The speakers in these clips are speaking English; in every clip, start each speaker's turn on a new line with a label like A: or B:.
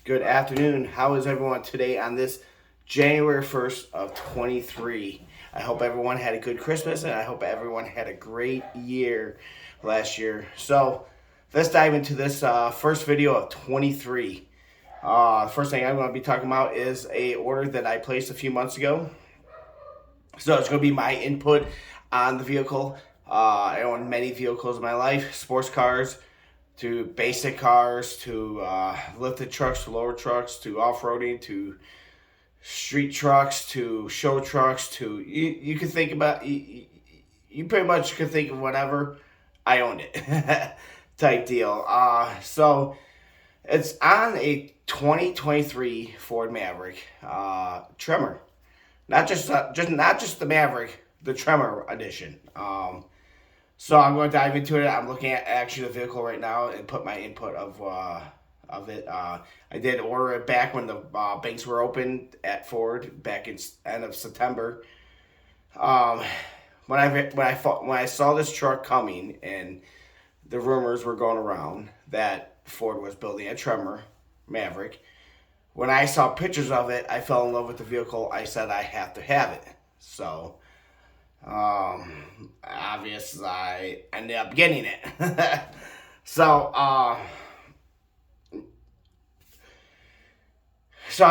A: Good afternoon. How is everyone today on this January 1st of 23? I hope everyone had a good Christmas and I hope everyone had a great year last year. So let's dive into this first video of 23. First thing I'm going to be talking about is a order that I placed a few months ago. So it's going to be my input on the vehicle. I own many vehicles in my life, sports cars, to basic cars, to lifted trucks, to lower trucks, to off-roading, to street trucks, to show trucks, to you can think about you pretty much can think of whatever. I owned it type deal. So it's on a 2023 Ford Maverick Tremor, not just the Maverick, the Tremor edition. So I'm going to dive into it. I'm looking at actually the vehicle right now and put my input of it. I did order it back when the banks were open at Ford back in end of September. When I saw this truck coming and the rumors were going around that Ford was building a Tremor Maverick, when I saw pictures of it, I fell in love with the vehicle. I said I have to have it. So. Obviously, I ended up getting it. So I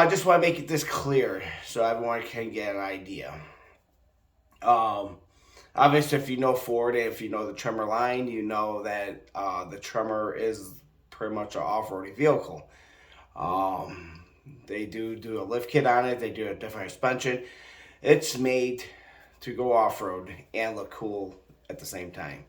A: just want to make this clear so everyone can get an idea. Obviously, if you know Ford, if you know the Tremor line, you know that the Tremor is pretty much an off-roading vehicle. They do a lift kit on it. They do a different suspension. It's made to go off-road and look cool at the same time.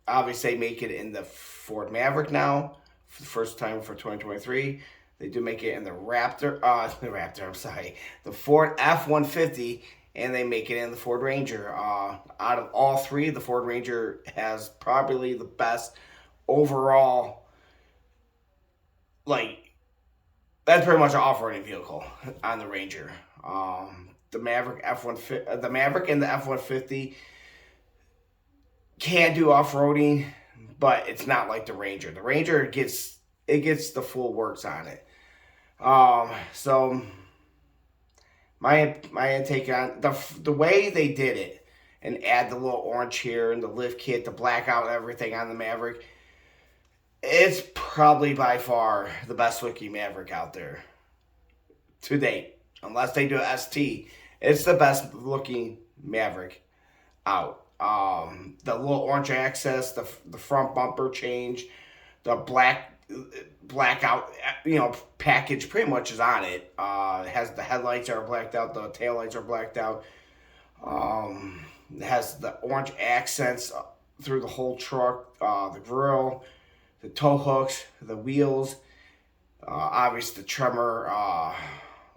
A: Obviously, they make it in the Ford Maverick now for the first time for 2023. They do make it in the the Ford F-150, and they make it in the Ford Ranger. Out of all three, the Ford Ranger has probably the best overall, that's pretty much an off-roading vehicle on the Ranger. The Maverick and the F-150 can do off-roading, but it's not like the Ranger. The Ranger gets the full works on it. So my intake on the way they did it and add the little orange here and the lift kit, the blackout, everything on the Maverick. It's probably by far the best looking Maverick out there to date. Unless they do an ST, it's the best looking Maverick out. The little orange access, the front bumper change, the blackout, package pretty much is on it. It has the headlights are blacked out, the taillights are blacked out. It has the orange accents through the whole truck, the grill, the tow hooks, the wheels. Obviously, the Tremor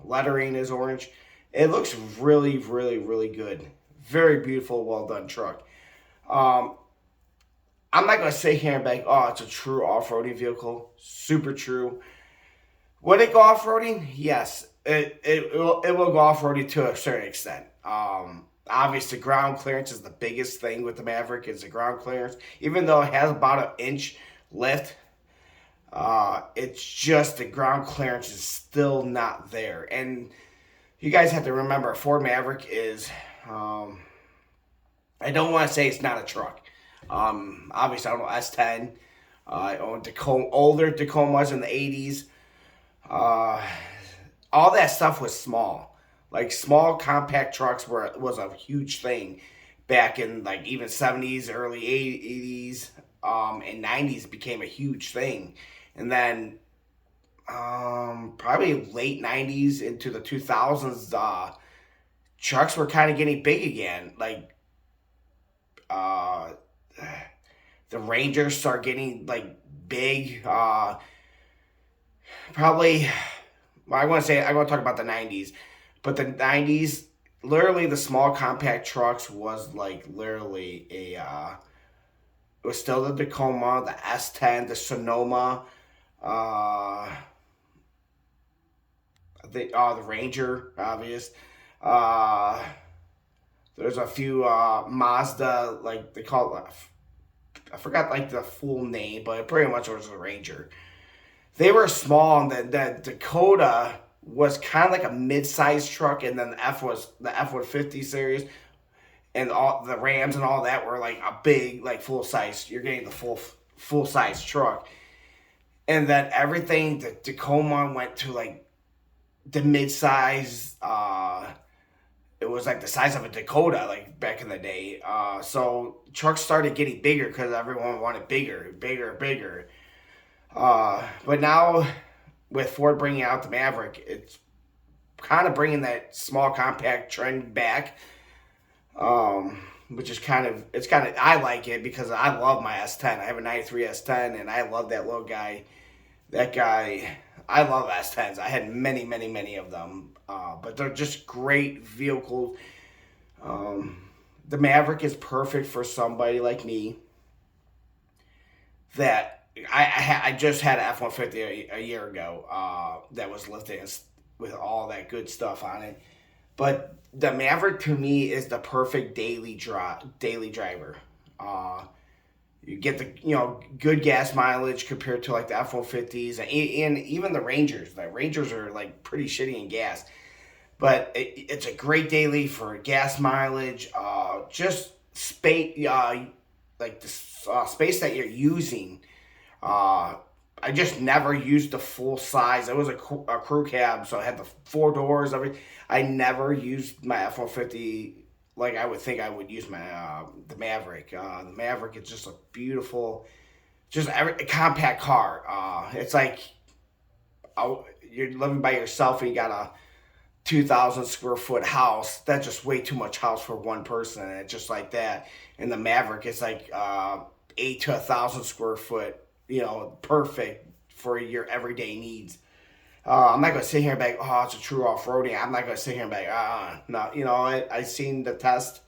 A: lettering is orange. It looks really, really, really good. Very beautiful, well done truck. I'm not going to sit here and be like, oh, it's a true off-roading vehicle. Super true. Would it go off-roading? Yes. It will go off-roading to a certain extent. Obviously, ground clearance is the biggest thing with the Maverick, is the ground clearance. Even though it has about an inch lift, it's just the ground clearance is still not there. And you guys have to remember, Ford Maverick is, I don't want to say it's not a truck. Obviously, I don't know S10. I own older Tacomas in the 80s. All that stuff was small. Like, small compact trucks was a huge thing back in, even 70s, early 80s, and 90s became a huge thing. And then probably late 90s into the 2000s, trucks were kind of getting big again. The Rangers start getting big. Probably, I want to talk about the 90s, but the 90s, literally the small compact trucks was literally it was still the Tacoma, the S10, the Sonoma. The Ranger, obvious. There's a few Mazda, they call it, I forgot the full name, but it pretty much was a Ranger. they were small, and the Dakota was kind of like a mid-sized truck, and then the F-150 series, and all the Rams and all that were like a big, like full size. You're getting the full size truck, and then everything the Tacoma went to like the mid-size. It was like the size of a Dakota, like back in the day. So trucks started getting bigger because everyone wanted bigger, bigger, bigger. But now with Ford bringing out the Maverick, it's kind of bringing that small compact trend back. Which is I like it because I love my S10. I have a 93 S10 and I love that little guy. That guy, I love S10s. I had many, many, many of them. But they're just great vehicles. The Maverick is perfect for somebody like me that I just had an F-150 a year ago that was lifted with all that good stuff on it. But the Maverick to me is the perfect daily driver. You get the good gas mileage compared to like the F-150s and even the Rangers. The Rangers are like pretty shitty in gas, but it's a great daily for gas mileage. Just space, like the space that you're using. I just never used the full size. It was a crew cab, so it had the 4 doors. I never used my F-150 like I would think I would use my the Maverick. The Maverick is just a beautiful, a compact car. It's like you're living by yourself and you got a 2,000 square foot house. That's just way too much house for one person. And it's just like that. And the Maverick, it's like 8 to 1,000 square foot. Perfect for your everyday needs. I'm not going to sit here and be like, oh, it's a true off-roading. I'm not going to sit here and be like, no. I seen the test,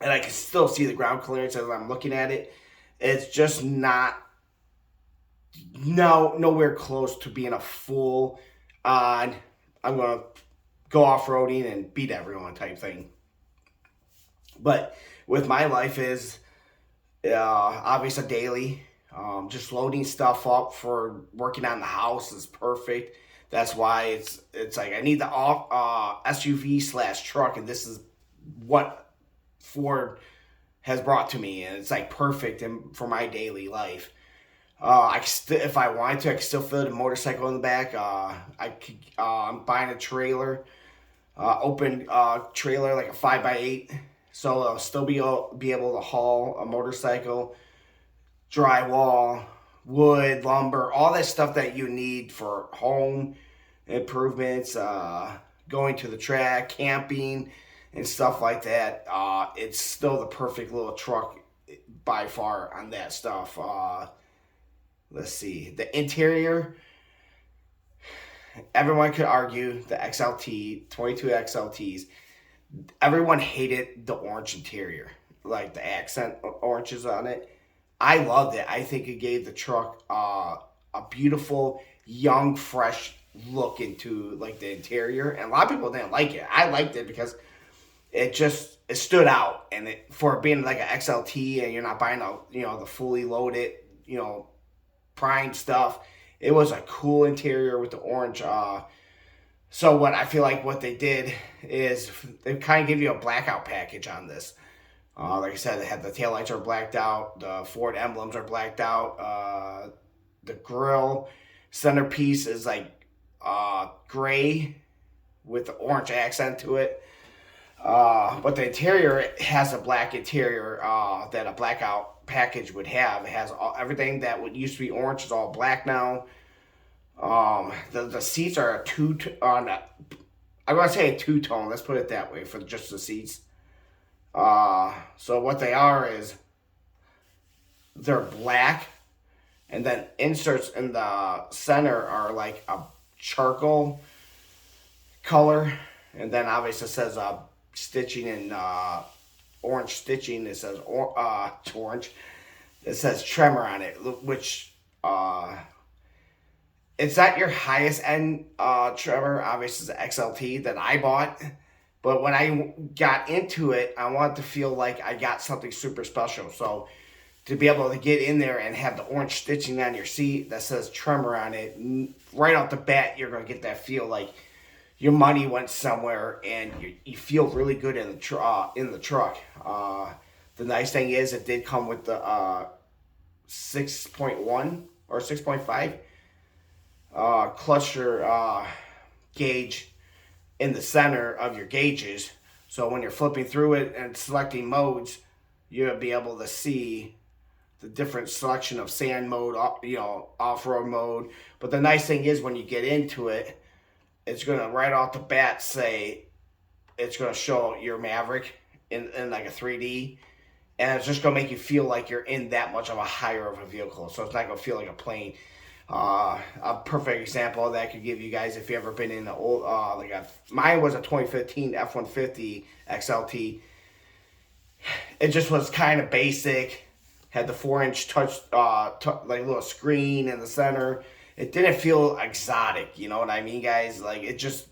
A: and I can still see the ground clearance as I'm looking at it. It's just nowhere close to being a full on, I'm going to go off-roading and beat everyone type thing. But with my life is, obviously daily. Just loading stuff up for working on the house is perfect. That's why it's like I need the SUV / truck, and this is what Ford has brought to me, and it's like perfect for my daily life. If I wanted to, I could still fit a motorcycle in the back. I'm buying a trailer, open trailer like a 5x8, so I'll still be able to haul a motorcycle. Drywall, wood, lumber, all that stuff that you need for home improvements, going to the track, camping, and stuff like that. It's still the perfect little truck by far on that stuff. Let's see. The interior, everyone could argue the XLT, 22 XLTs. Everyone hated the orange interior, like the accent oranges on it. I loved it. I think it gave the truck a beautiful, young, fresh look into like the interior, and a lot of people didn't like it. I liked it because it stood out, and for being like an XLT, and you're not buying the fully loaded prime stuff. It was a cool interior with the orange. So what I feel like what they did is they kind of give you a blackout package on this. Like I said, the taillights are blacked out. The Ford emblems are blacked out. The grill centerpiece is like gray with the orange accent to it. But the interior has a black interior that a blackout package would have. It has everything that would used to be orange is all black now. The seats are I'm going to say a two-tone. Let's put it that way for just the seats. So what they are is they're black, and then inserts in the center are like a charcoal color, and then obviously it says stitching in orange stitching. It says orange. It says tremor on it, which it's not your highest end tremor. Obviously, it's the XLT that I bought. But when I got into it, I wanted to feel like I got something super special. So to be able to get in there and have the orange stitching on your seat that says Tremor on it, right off the bat, you're going to get that feel like your money went somewhere and you feel really good in the truck. The nice thing is it did come with the 6.1 or 6.5 cluster gauge in the center of your gauges. So when you're flipping through it and selecting modes, you'll be able to see the different selection of sand mode, off-road mode. But the nice thing is when you get into it, it's going to right off the bat say, it's going to show your Maverick in like a 3D. And it's just going to make you feel like you're in that much of a higher of a vehicle. So it's not going to feel like a plane. A perfect example of that I could give you guys if you ever been in an old, mine was a 2015 F-150 XLT. It just was kind of basic. Had the 4-inch touch, like little screen in the center. It didn't feel exotic, you know what I mean, guys? Like it just,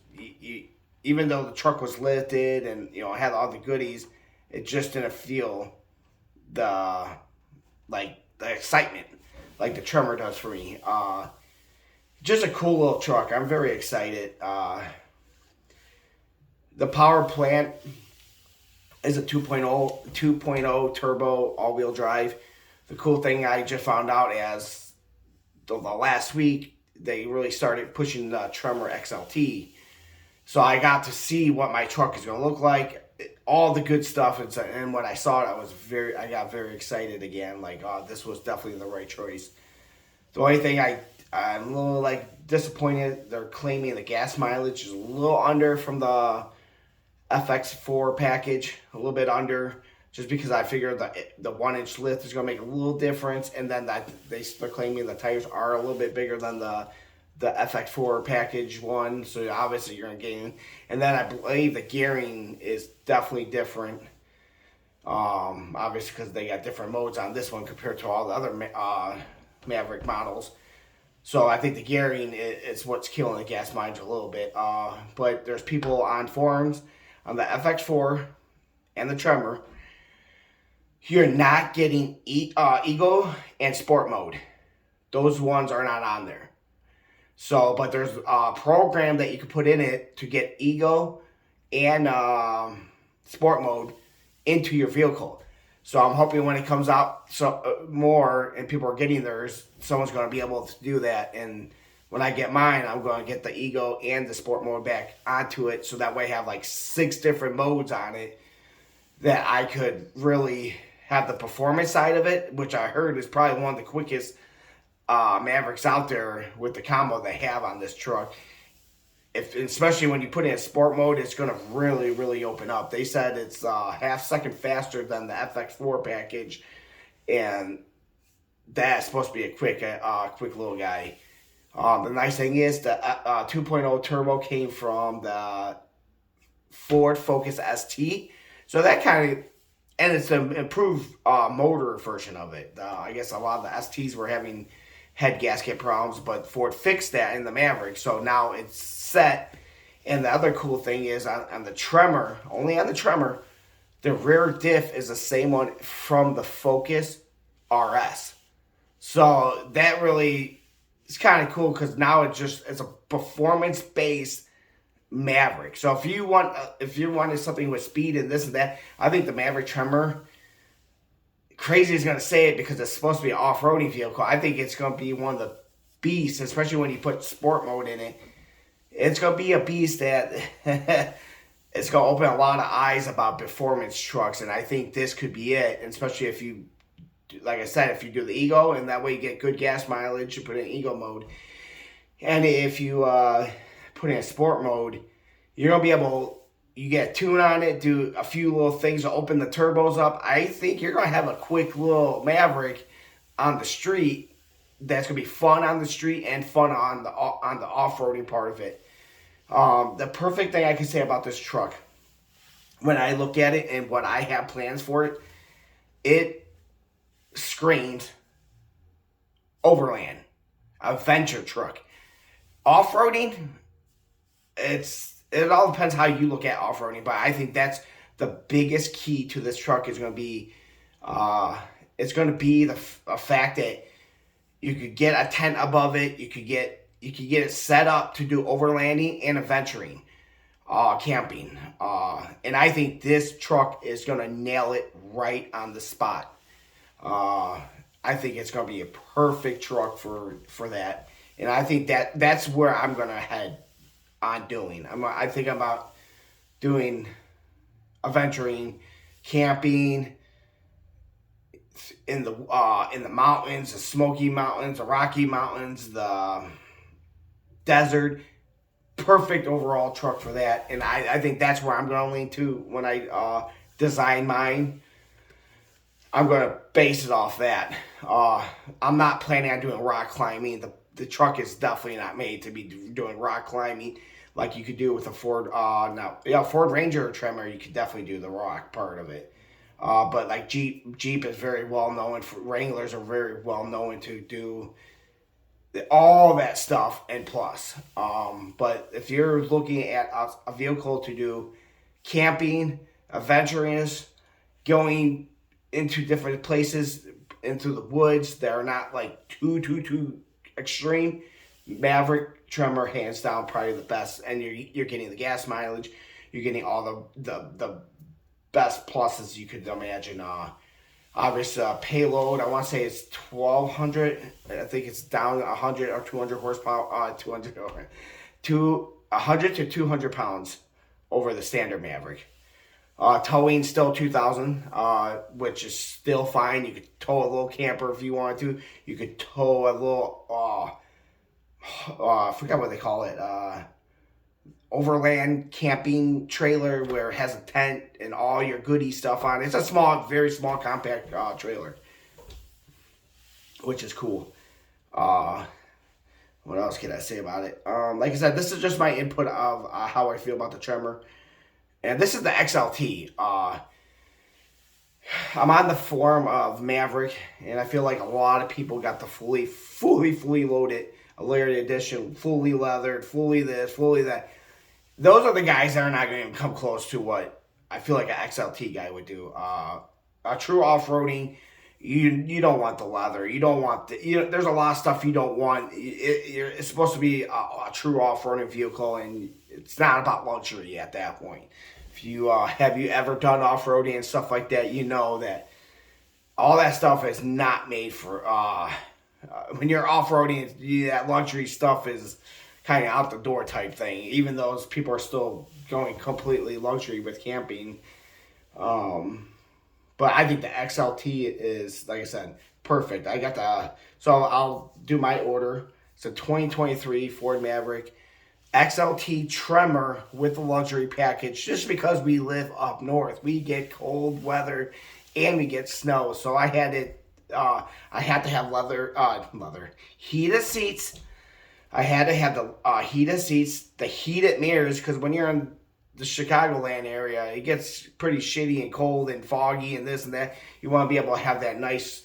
A: even though the truck was lifted and had all the goodies, it just didn't feel the excitement like the Tremor does for me. Just a cool little truck. I'm very excited. The power plant is a 2.0 turbo all-wheel drive. The cool thing I just found out as the last week, they really started pushing the Tremor XLT. So I got to see what my truck is going to look like. All the good stuff. And when I saw it, I got very excited again. Like, this was definitely the right choice. The only thing I'm a little disappointed, they're claiming the gas mileage is a little under from the FX4 package, a little bit under, just because I figured the 1-inch lift is going to make a little difference, and then they're claiming the tires are a little bit bigger than the FX4 package one, so obviously you're going to gain. And then I believe the gearing is definitely different, obviously because they got different modes on this one compared to all the other Maverick models. So I think the gearing is what's killing the gas mileage a little bit. But there's people on forums on the FX4 and the Tremor. You're not getting Ego and Sport mode. Those ones are not on there. So, but there's a program that you can put in it to get Ego and Sport mode into your vehicle. So I'm hoping when it comes out more and people are getting theirs, someone's going to be able to do that. And when I get mine, I'm going to get the Ego and the Sport mode back onto it. So that way I have 6 different modes on it that I could really have the performance side of it, which I heard is probably one of the quickest Mavericks out there with the combo they have on this truck. Especially when you put it in sport mode, it's going to really, really open up. They said it's half second faster than the FX4 package, and that's supposed to be a quick little guy. The nice thing is the 2.0 turbo came from the Ford Focus ST, so that kind of, and it's an improved motor version of it. I guess a lot of the STs were having head gasket problems, but Ford fixed that in the Maverick, so now it's set. And the other cool thing is on the Tremor, only on the Tremor, the rear diff is the same one from the Focus RS. So that really is kind of cool because now it's a performance-based Maverick. So if you wanted something with speed and this and that, I think the Maverick Tremor, crazy is going to say it because it's supposed to be an off-roading vehicle. I think it's going to be one of the beasts, especially when you put sport mode in it. It's going to be a beast that it's going to open a lot of eyes about performance trucks, and I think this could be it, and especially if you, like I said, if you do the Ego, and that way you get good gas mileage, you put it in Ego mode. And if you put it in sport mode, you're going to be able, you get tune on it, do a few little things to open the turbos up. I think you're going to have a quick little Maverick on the street that's going to be fun on the street and fun on the off-roading part of it. The perfect thing I can say about this truck, when I look at it and what I have plans for it, it screams overland, adventure truck. Off-roading, it all depends how you look at off-roading, but I think that's the biggest key to this truck is going to be it's going to be the a fact that you could get a tent above it. You could get it set up to do overlanding and adventuring, camping. And I think this truck is going to nail it right on the spot. I think it's going to be a perfect truck for that. And I think that's where I'm going to head on doing. I think about doing adventuring, camping in the mountains, the Smoky Mountains, the Rocky Mountains, the desert. Perfect overall truck for that. And I think that's where I'm going to lean to when I design mine. I'm going to base it off that. I'm not planning on doing rock climbing. The truck is definitely not made to be doing rock climbing like you could do with a Ford. Ford Ranger or Tremor, you could definitely do the rock part of it. But like Jeep is very well known. Wranglers are very well known to do all that stuff and plus. But if you're looking at a vehicle to do camping, adventurous, going into different places, into the woods that are not like too extreme, Maverick Tremor hands down probably the best. And you're getting the gas mileage, you're getting all the best pluses you could imagine. Obviously, payload, I want to say it's 1,200. I think it's down 100 or 200 horsepower, 100 to 200 pounds over the standard Maverick. Towing still 2,000, which is still fine. You could tow a little camper if you wanted to. You could tow a little, I forgot what they call it, overland camping trailer where it has a tent and all your goodie stuff on it. It's a very small, compact trailer, which is cool. What else can I say about it? Like I said, this is just my input of how I feel about the Tremor. And this is the XLT. I'm on the forum of Maverick, and I feel like a lot of people got the fully loaded, a limited edition, fully leathered, fully this, fully that. Those are the guys that are not going to even come close to what I feel like an XLT guy would do. A true off-roading, you don't want the leather. You don't want there's a lot of stuff you don't want. It's supposed to be a true off-roading vehicle, and it's not about luxury at that point. If you have you ever done off-roading and stuff like that, you know that all that stuff is not made for when you're off-roading. That luxury stuff is kind of out the door type thing, even though people are still going completely luxury with camping. But I think the XLT is, like I said, perfect. So I'll do my order. It's a 2023 Ford Maverick XLT Tremor with the luxury package, just because we live up north. We get cold weather and we get snow. So I had to have leather heated seats. I had to have the heated seats, the heated mirrors, because when you're in the Chicagoland area, it gets pretty shitty and cold and foggy and this and that. You want to be able to have that nice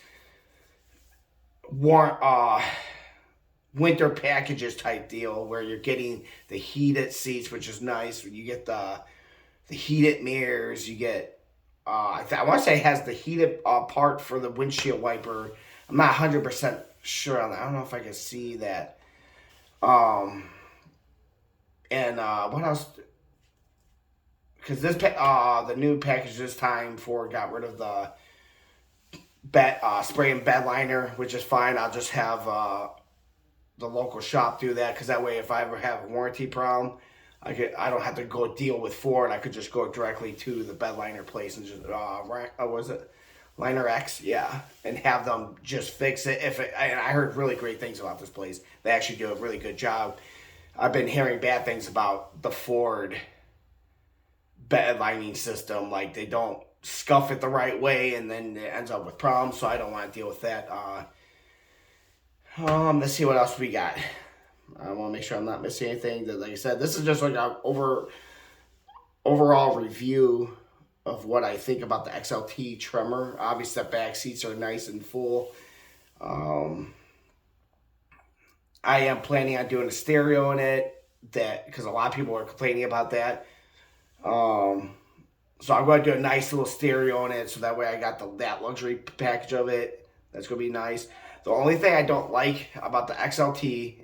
A: warm winter packages type deal where you're getting the heated seats, which is nice. You get the heated mirrors. You get I want to say it has the heated part for the windshield wiper. I'm not 100% sure on that. I don't know if I can see that. And what else? Because the new package this time Ford got rid of the spray and bed liner, which is fine. I'll just have the local shop do that, because that way if I ever have a warranty problem, I don't have to go deal with Ford. I could just go directly to the bed liner place and just was it Liner X? Yeah, and have them just fix it. And I heard really great things about this place. They actually do a really good job. I've been hearing bad things about the Ford bed lining system. Like, they don't scuff it the right way, and then it ends up with problems. So I don't want to deal with that. Let's see what else we got. I want to make sure I'm not missing anything. Like I said, this is just like an overall review of what I think about the XLT Tremor. Obviously, the back seats are nice and full. I am planning on doing a stereo in it, because a lot of people are complaining about that. So I'm going to do a nice little stereo in it, so that way I got that luxury package of it. That's going to be nice. The only thing I don't like about the XLT,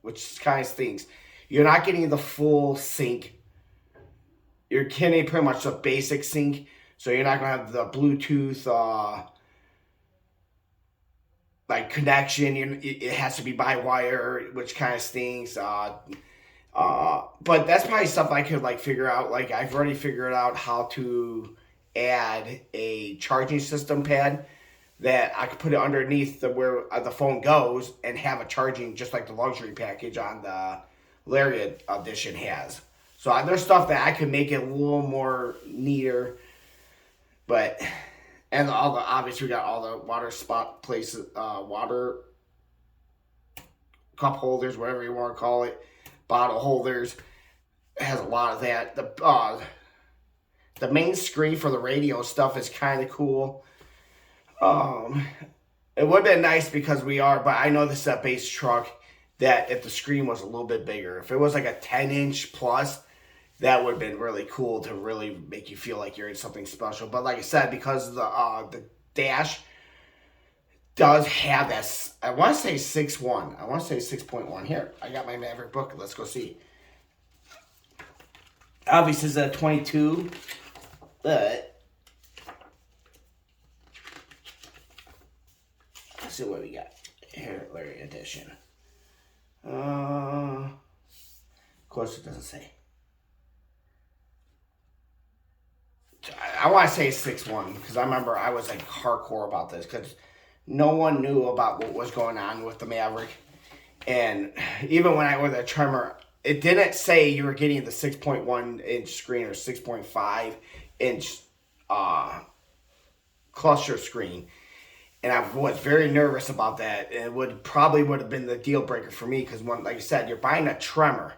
A: which kind of stinks, you're not getting the full sync. You're getting pretty much the basic sync, so you're not going to have the Bluetooth like connection. It has to be by wire, which kind of stinks. But that's probably stuff I could like figure out. Like I've already figured out how to add a charging system pad that I could put it underneath where the phone goes and have a charging just like the luxury package on the Lariat edition has. So there's stuff that I could make it a little more neater, but and obviously we got all the water spot places, water cup holders, whatever you want to call it, bottle holders. It has a lot of that. The main screen for the radio stuff is kind of cool. It would have been nice because but I know this is a base truck, that if the screen was a little bit bigger, if it was like a 10-inch plus, that would have been really cool to really make you feel like you're in something special. But like I said, because the dash does have that, I want to say 6.1. I want to say 6.1. Here, I got my Maverick book. Let's go see. Obviously, it's a 22, but let's see what we got here. Larry edition. Of course, it doesn't say. I want to say 6.1 because I remember I was like hardcore about this because no one knew about what was going on with the Maverick. And even when I ordered the Tremor, it didn't say you were getting the 6.1-inch screen or 6.5-inch cluster screen. And I was very nervous about that. And it probably would have been the deal breaker for me because, like I said, you're buying a Tremor.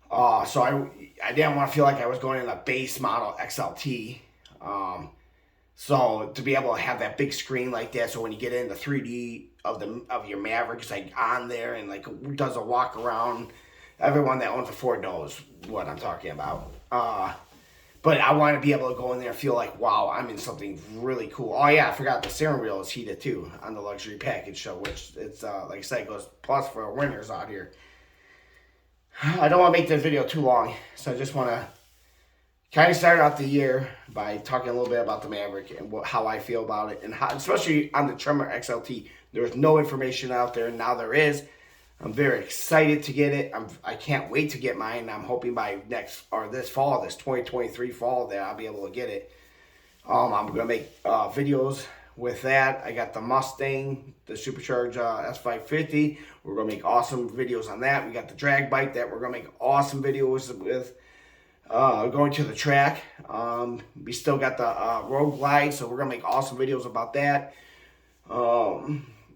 A: So I didn't want to feel like I was going in a base model XLT. So to be able to have that big screen like that, so when you get in the 3D of your Maverick, it's like on there and like does a walk around. Everyone that owns a Ford knows what I'm talking about. But I want to be able to go in there and feel like, wow, I'm in something really cool. Oh yeah, I forgot the steering wheel is heated too on the luxury package, so which it's like I said, it goes plus for winners out here. I don't want to make this video too long, so I just want to kind of start out the year by talking a little bit about the Maverick and how I feel about it, and how, especially on the Tremor XLT. There was no information out there, and now there is. I'm very excited to get it. I can't wait to get mine. I'm hoping by this fall, this 2023 fall, that I'll be able to get it. I'm gonna make videos with that. I got the Mustang, the supercharged S550. We're gonna make awesome videos on that. We got the drag bike that we're gonna make awesome videos with. Going to the track. We still got the road glide, so we're gonna make awesome videos about that.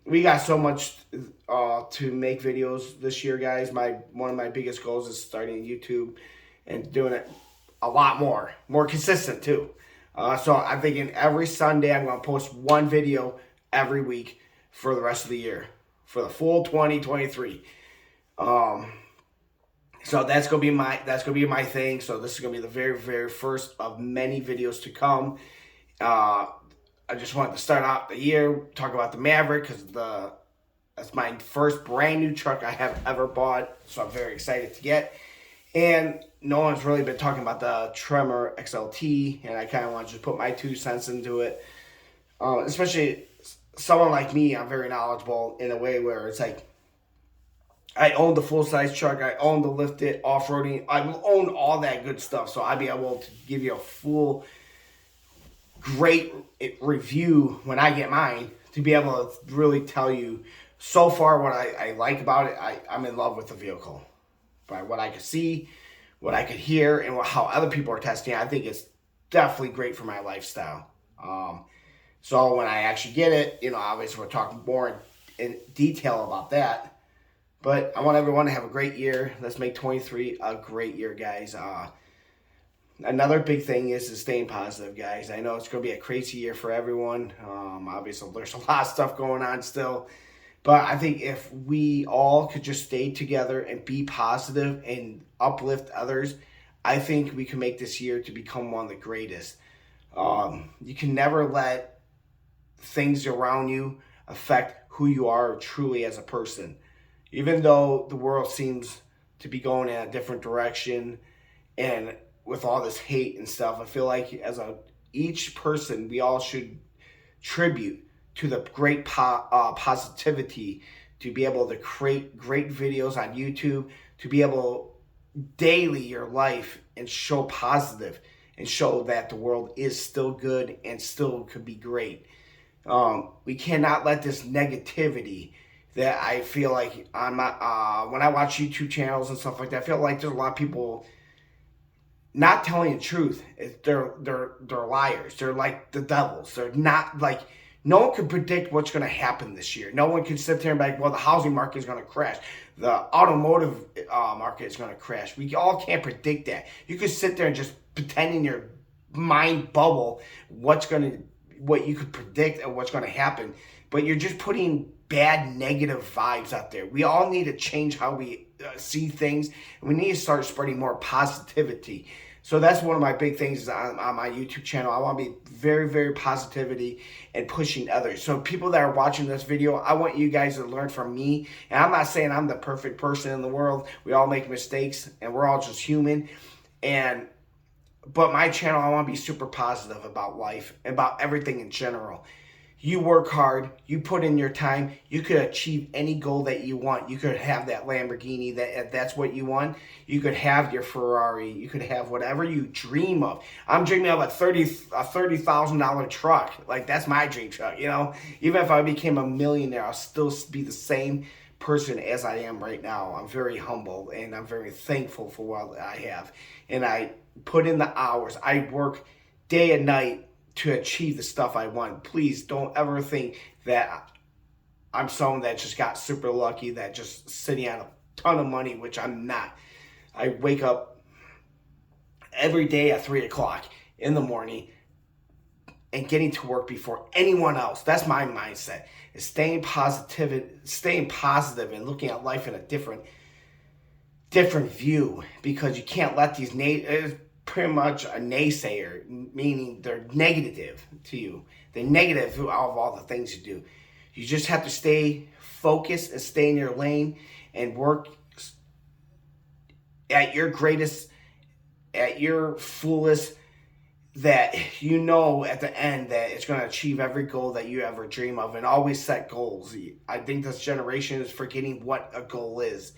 A: We got so much to make videos this year, guys. One of my biggest goals is starting YouTube and doing it a lot more consistent too. So I'm thinking every Sunday I'm going to post one video every week for the rest of the year, for the full 2023. So that's gonna be my thing. So this is gonna be the very, very first of many videos to come. I just wanted to start out the year, talk about the Maverick, because that's my first brand new truck I have ever bought. So I'm very excited to get. And no one's really been talking about the Tremor XLT, and I kind of want to just put my 2 cents into it. Especially someone like me, I'm very knowledgeable in a way where it's like, I own the full-size truck, I own the lifted off-roading, I own all that good stuff, so I'll be able to give you a full, great review when I get mine, to be able to really tell you so far what I like about it. I'm in love with the vehicle. By what I could see, what I could hear, and how other people are testing, I think it's definitely great for my lifestyle. So when I actually get it, obviously we're talking more in detail about that. But I want everyone to have a great year. Let's make 23 a great year, guys. Another big thing is staying positive, guys. I know it's going to be a crazy year for everyone. Obviously, there's a lot of stuff going on still. But I think if we all could just stay together and be positive and uplift others, I think we can make this year to become one of the greatest. You can never let things around you affect who you are truly as a person. Even though the world seems to be going in a different direction and with all this hate and stuff, I feel like each person, we all should tribute to the great positivity to be able to create great videos on YouTube, to be able daily your life and show positive and show that the world is still good and still could be great. We cannot let this negativity that I feel like on my when I watch YouTube channels and stuff like that, I feel like there's a lot of people not telling the truth. They're liars. They're like the devils. They're not like, no one can predict what's going to happen this year. No one can sit there and be like, well, the housing market is going to crash. The automotive market is going to crash. We all can't predict that. You could sit there and just pretend in your mind bubble what you could predict and what's going to happen. But you're just putting bad negative vibes out there. We all need to change how we see things, and we need to start spreading more positivity. So that's one of my big things on my YouTube channel. I want to be very, very positivity and pushing others. So people that are watching this video, I want you guys to learn from me. And I'm not saying I'm the perfect person in the world. We all make mistakes, and we're all just human. But my channel, I want to be super positive about life, about everything in general. You work hard, you put in your time, you could achieve any goal that you want. You could have that Lamborghini, that's what you want. You could have your Ferrari, you could have whatever you dream of. I'm dreaming of a $30,000 truck. Like, that's my dream truck, you know? Even if I became a millionaire, I'll still be the same person as I am right now. I'm very humble, and I'm very thankful for what I have. And I put in the hours. I work day and night to achieve the stuff I want. Please don't ever think that I'm someone that just got super lucky, that just sitting on a ton of money, which I'm not. I wake up every day at 3 o'clock in the morning and getting to work before anyone else. That's my mindset, is staying positive and looking at life in a different view, because you can't let these pretty much a naysayer, meaning they're negative to you. They're negative of all the things you do. You just have to stay focused and stay in your lane and work at your greatest, at your fullest, that you know at the end that it's going to achieve every goal that you ever dream of, and always set goals. I think this generation is forgetting what a goal is,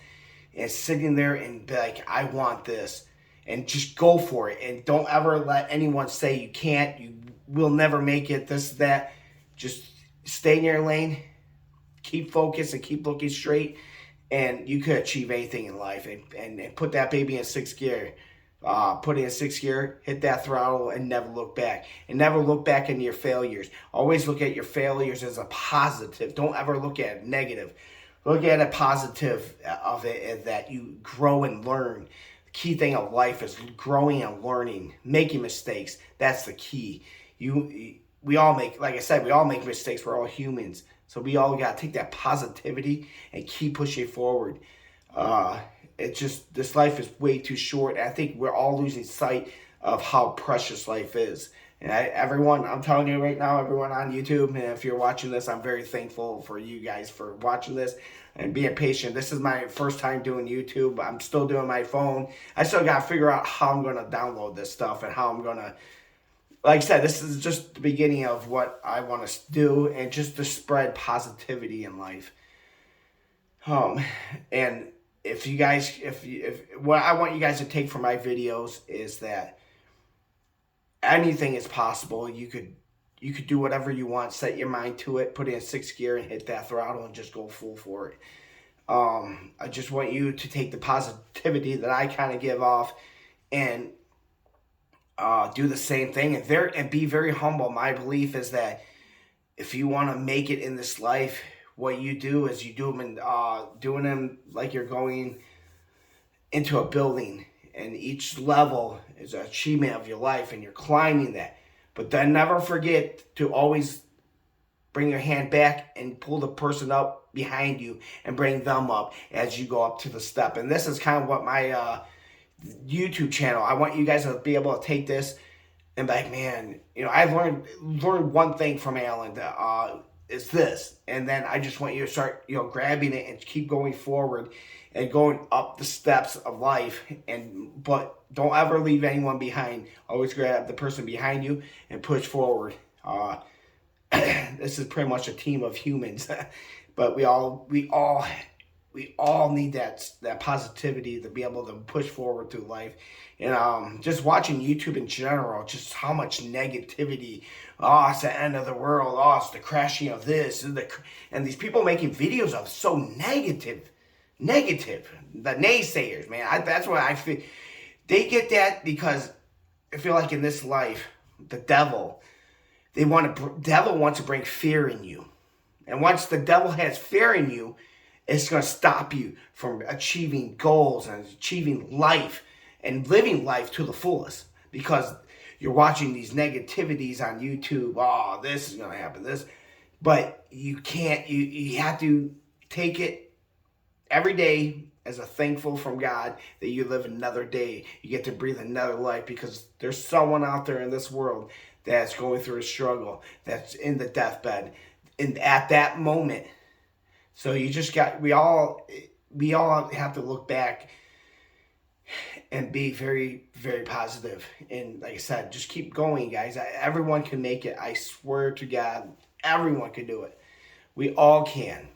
A: and sitting there and be like, I want this. And just go for it. And don't ever let anyone say you can't, you will never make it, this, that. Just stay in your lane, keep focused, and keep looking straight. And you could achieve anything in life. And put that baby in sixth gear. Put it in sixth gear, hit that throttle, and never look back. And never look back into your failures. Always look at your failures as a positive. Don't ever look at it negative. Look at a positive of it, that you grow and learn. Key thing of life is growing and learning, making mistakes. That's the key. We all make, like I said, we all make mistakes. We're all humans. So we all got to take that positivity and keep pushing forward. This life is way too short. I think we're all losing sight of how precious life is. And everyone, I'm telling you right now, everyone on YouTube, and if you're watching this, I'm very thankful for you guys for watching this and being patient. This is my first time doing YouTube. I'm still doing my phone. I still got to figure out how I'm going to download this stuff and how I'm going to, like I said, this is just the beginning of what I want to do, and just to spread positivity in life. And if you guys, what I want you guys to take from my videos is that anything is possible. You could do whatever you want. Set your mind to it. Put it in sixth gear and hit that throttle and just go full for it. I just want you to take the positivity that I kind of give off and do the same thing, and be very humble. My belief is that if you want to make it in this life, what you do is you do them doing them like you're going into a building. And each level is an achievement of your life, and you're climbing that. But then never forget to always bring your hand back and pull the person up behind you and bring them up as you go up to the step. And this is kind of what my YouTube channel. I want you guys to be able to take this and be like, man, I've learned one thing from Alan that is this, and then I just want you to start, grabbing it and keep going forward and going up the steps of life. But don't ever leave anyone behind. Always grab the person behind you and push forward. This is pretty much a team of humans, but we all need that positivity to be able to push forward through life. And just watching YouTube in general, just how much negativity. Oh, it's the end of the world. Oh, it's the crashing of this. And these people making videos of so negative. The naysayers, man. That's what I feel. They get that because I feel like in this life, the devil wants to bring fear in you. And once the devil has fear in you, it's going to stop you from achieving goals and achieving life and living life to the fullest, because you're watching these negativities on YouTube. Oh, this is going to happen, this. But you can't, you have to take it every day as a thankful from God that you live another day. You get to breathe another life, because there's someone out there in this world that's going through a struggle, that's in the deathbed, and at that moment. So we all have to look back and be very, very positive. And like I said, just keep going, guys. Everyone can make it. I swear to God, everyone can do it. We all can.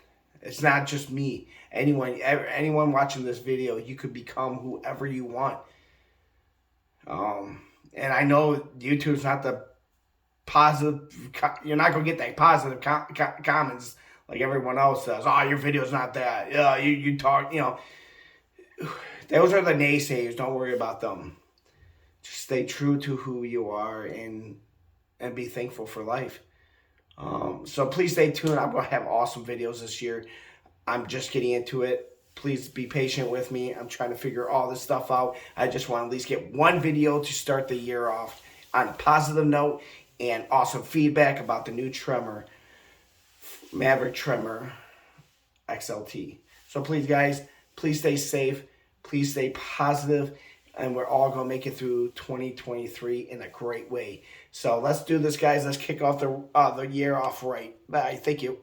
A: It's not just me. Anyone watching this video, you could become whoever you want. And I know YouTube's not the positive. You're not gonna get that positive comments like everyone else says. Oh, your video's not that. Yeah, you talk. Those are the naysayers. Don't worry about them. Just stay true to who you are and be thankful for life. So please stay tuned. I'm gonna have awesome videos this year. I'm just getting into it. Please be patient with me. I'm trying to figure all this stuff out. I just want to at least get one video to start the year off on a positive note and awesome feedback about the new Tremor, Maverick Tremor XLT. So please, guys, please stay safe. Please stay positive, and we're all going to make it through 2023 in a great way. So let's do this, guys. Let's kick off the year off right. Bye. Thank you.